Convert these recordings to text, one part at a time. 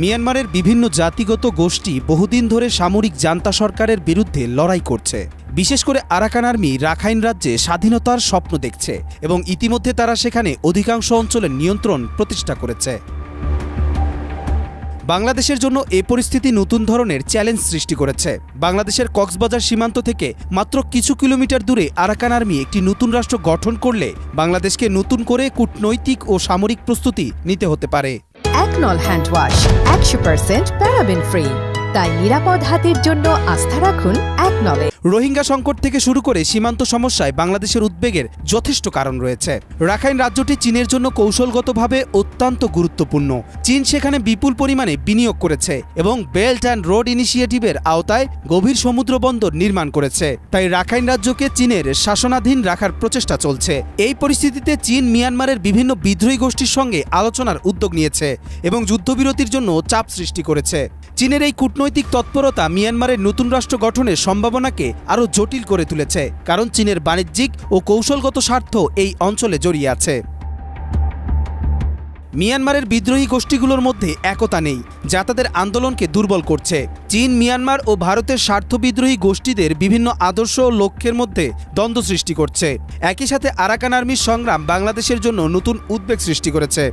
মিয়ানমারের বিভিন্ন জাতিগত গোষ্ঠী বহুদিন ধরে সামরিক জান্তা সরকারের বিরুদ্ধে লড়াই করছে। বিশেষ করে আরাকান আর্মি রাখাইন রাজ্যে স্বাধীনতার স্বপ্ন দেখছে এবং ইতিমধ্যে তারা সেখানে অধিকাংশ অঞ্চলের নিয়ন্ত্রণ প্রতিষ্ঠা করেছে। বাংলাদেশের জন্য এ পরিস্থিতি নতুন ধরনের চ্যালেঞ্জ সৃষ্টি করেছে। বাংলাদেশের কক্সবাজার সীমান্ত থেকে মাত্র কিছু কিলোমিটার দূরে আরাকান আর্মি একটি নতুন রাষ্ট্র গঠন করলে বাংলাদেশকে নতুন করে কূটনৈতিক ও সামরিক প্রস্তুতি নিতে হতে পারে। একনল হ্যান্ড ওয়াশ 100% প্যারাবেন ফ্রি, তাই নিরাপদ হাতের জন্য আস্থা রাখুন একনলে। রোহিঙ্গা সংকট থেকে শুরু করে সীমান্ত সমস্যায় বাংলাদেশের উদ্বেগের যথেষ্ট কারণ রয়েছে। রাখাইন রাজ্যটি চীনের জন্য কৌশলগতভাবে অত্যন্ত গুরুত্বপূর্ণ। চীন সেখানে বিপুল পরিমাণে বিনিয়োগ করেছে এবং বেল্ট অ্যান্ড রোড ইনিশিয়েটিভের আওতায় গভীর সমুদ্র বন্দর নির্মাণ করেছে। তাই রাখাইন রাজ্যকে চীনের শাসনাধীন রাখার প্রচেষ্টা চলছে। এই পরিস্থিতিতে চীন মিয়ানমারের বিভিন্ন বিদ্রোহী গোষ্ঠীর সঙ্গে আলোচনার উদ্যোগ নিয়েছে এবং যুদ্ধবিরতির জন্য চাপ সৃষ্টি করেছে। চীনের এই কূটনৈতিক তৎপরতা মিয়ানমারের নতুন রাষ্ট্র গঠনের সম্ভাবনাকে আরও জটিল করে তুলেছে, কারণ চীনের বাণিজ্যিক ও কৌশলগত স্বার্থ এই অঞ্চলে জড়িয়ে আছে। মিয়ানমারের বিদ্রোহী গোষ্ঠীগুলোর মধ্যে একতা নেই, যা তাদের আন্দোলনকে দুর্বল করছে। চীন মিয়ানমার ও ভারতের স্বার্থ বিদ্রোহী গোষ্ঠীদের বিভিন্ন আদর্শ ও লক্ষ্যের মধ্যে দ্বন্দ্ব সৃষ্টি করছে। একই সাথে আরাকান আর্মির সংগ্রাম বাংলাদেশের জন্য নতুন উদ্বেগ সৃষ্টি করেছে।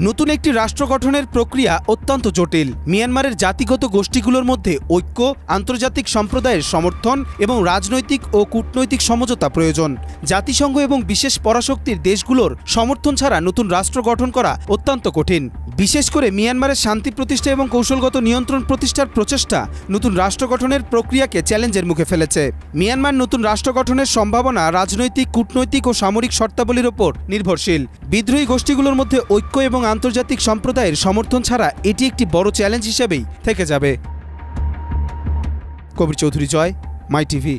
নতুন একটি রাষ্ট্র গঠনের প্রক্রিয়া অত্যন্ত জটিল। মিয়ানমারের জাতিগত গোষ্ঠীগুলোর মধ্যে ঐক্য, আন্তর্জাতিক সম্প্রদায়ের সমর্থন এবং রাজনৈতিক ও কূটনৈতিক সমঝোতা প্রয়োজন। জাতিসংঘ এবং বিশেষ পরাশক্তির দেশগুলোর সমর্থন ছাড়া নতুন রাষ্ট্র গঠন করা অত্যন্ত কঠিন। বিশেষ করে মিয়ানমারের শান্তি প্রতিষ্ঠা এবং কৌশলগত নিয়ন্ত্রণ প্রতিষ্ঠার প্রচেষ্টা নতুন রাষ্ট্র গঠনের প্রক্রিয়াকে চ্যালেঞ্জের মুখে ফেলেছে। মিয়ানমার নতুন রাষ্ট্র গঠনের সম্ভাবনা রাজনৈতিক, কূটনৈতিক ও সামরিক শর্তাবলীর ওপর নির্ভরশীল। বিদ্রোহী গোষ্ঠীগুলোর মধ্যে ঐক্য এবং আন্তর্জাতিক সম্প্রদায়ের সমর্থন ছাড়া এটি একটি বড় চ্যালেঞ্জ হিসেবেই থেকে যাবে। কবির চৌধুরী জয়, মাই টিভি।